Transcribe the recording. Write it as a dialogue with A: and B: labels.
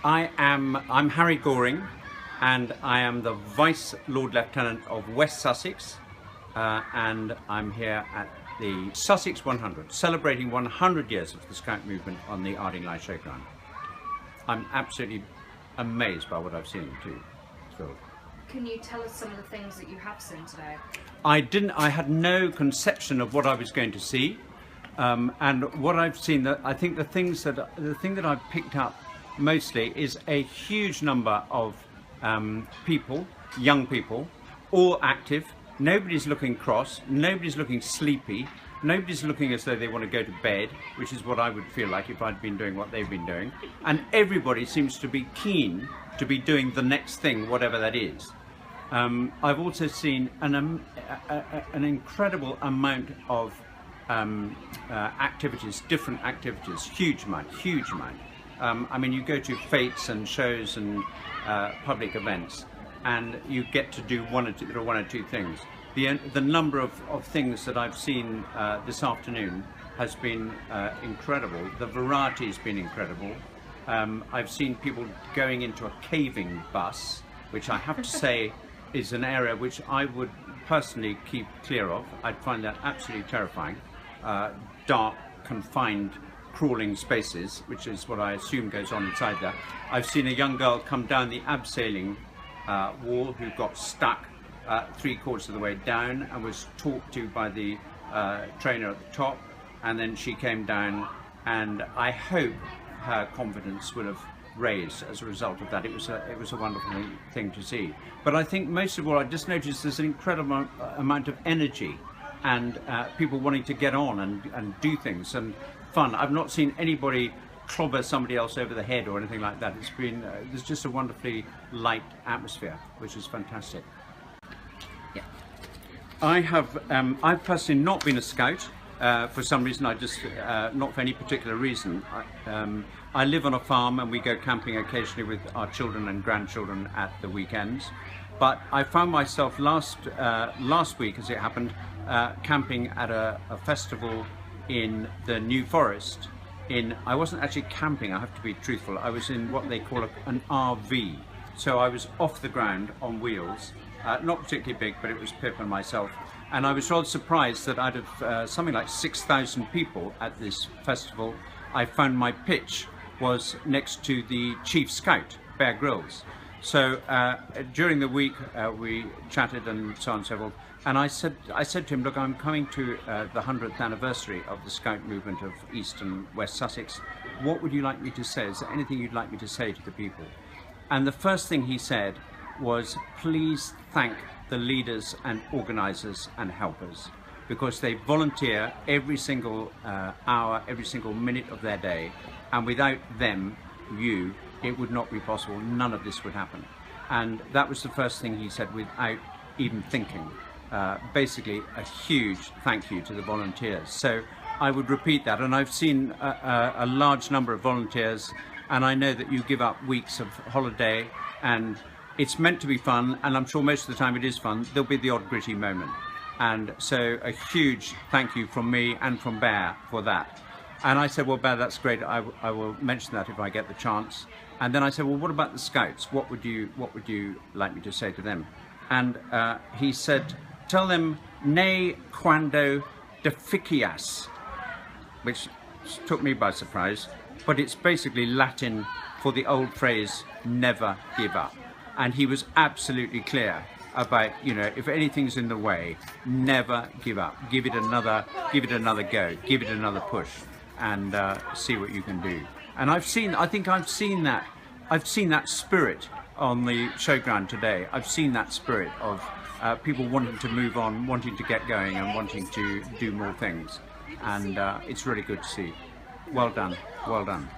A: I'm Harry Goring, and I am the Vice Lord Lieutenant of West Sussex, and I'm here at the Sussex 100, celebrating 100 years of the Scout movement on the Ardingly Showground. I'm absolutely amazed by what I've seen too. Thrilled.
B: Can you tell us some of the things that you have seen today?
A: I had no conception of what I was going to see, and what I've seen, I think the thing that I've picked up mostly is a huge number of people, young people, all active. Nobody's looking cross, nobody's looking sleepy, nobody's looking as though they want to go to bed, which is what I would feel like if I'd been doing what they've been doing. And everybody seems to be keen to be doing the next thing, whatever that is. I've also seen an incredible amount of activities, different activities, huge amount. I mean, you go to fetes and shows and public events, and you get to do one or two things. The number of things that I've seen this afternoon has been incredible. The variety has been incredible. I've seen people going into a caving bus, which I have to say is an area which I would personally keep clear of. I'd find that absolutely terrifying. Dark, confined, crawling spaces, which is what I assume goes on inside that. I've seen a young girl come down the abseiling wall who got stuck 3/4 of the way down and was talked to by the trainer at the top, and then she came down, and I hope her confidence would have raised as a result of that. It was a wonderful thing to see. But I think most of all, I just noticed there's an incredible amount of energy and people wanting to get on and do things and fun. I've not seen anybody clobber somebody else over the head or anything like that. It's been there's just a wonderfully light atmosphere, which is fantastic. Yeah, I've personally not been a scout for some reason. I just not for any particular reason. I live on a farm and we go camping occasionally with our children and grandchildren at the weekends. But I found myself last week, as it happened, camping at a festival in the New Forest. I wasn't actually camping, I have to be truthful. I was in what they call an RV. So I was off the ground on wheels, not particularly big, but it was Pip and myself. And I was rather surprised that out of something like 6,000 people at this festival, I found my pitch was next to the chief scout, Bear Grylls. So during the week we chatted and so on and so forth, and I said to him, look, I'm coming to the 100th anniversary of the Scout movement of East and West Sussex. What would you like me to say? Is there anything you'd like me to say to the people? And the first thing he said was, please thank the leaders and organisers and helpers, because they volunteer every single hour, every single minute of their day, and without them, it would not be possible. None of this would happen. And that was the first thing he said without even thinking. Basically a huge thank you to the volunteers. So I would repeat that, and I've seen a large number of volunteers, and I know that you give up weeks of holiday, and it's meant to be fun, and I'm sure most of the time it is fun. There'll be the odd gritty moment, and so a huge thank you from me and from Bear for that. And I said, well, Bear, that's great. I will mention that if I get the chance. And then I said, well, what about the Scouts? What would you like me to say to them? And he said, tell them ne quando deficias, which took me by surprise, but it's basically Latin for the old phrase, never give up. And he was absolutely clear about, if anything's in the way, never give up. Give it another go, give it another push, and see what you can do. And I think I've seen that spirit on the showground today. I've seen that spirit of people wanting to move on, wanting to get going, and wanting to do more things. And it's really good to see. Well done, well done.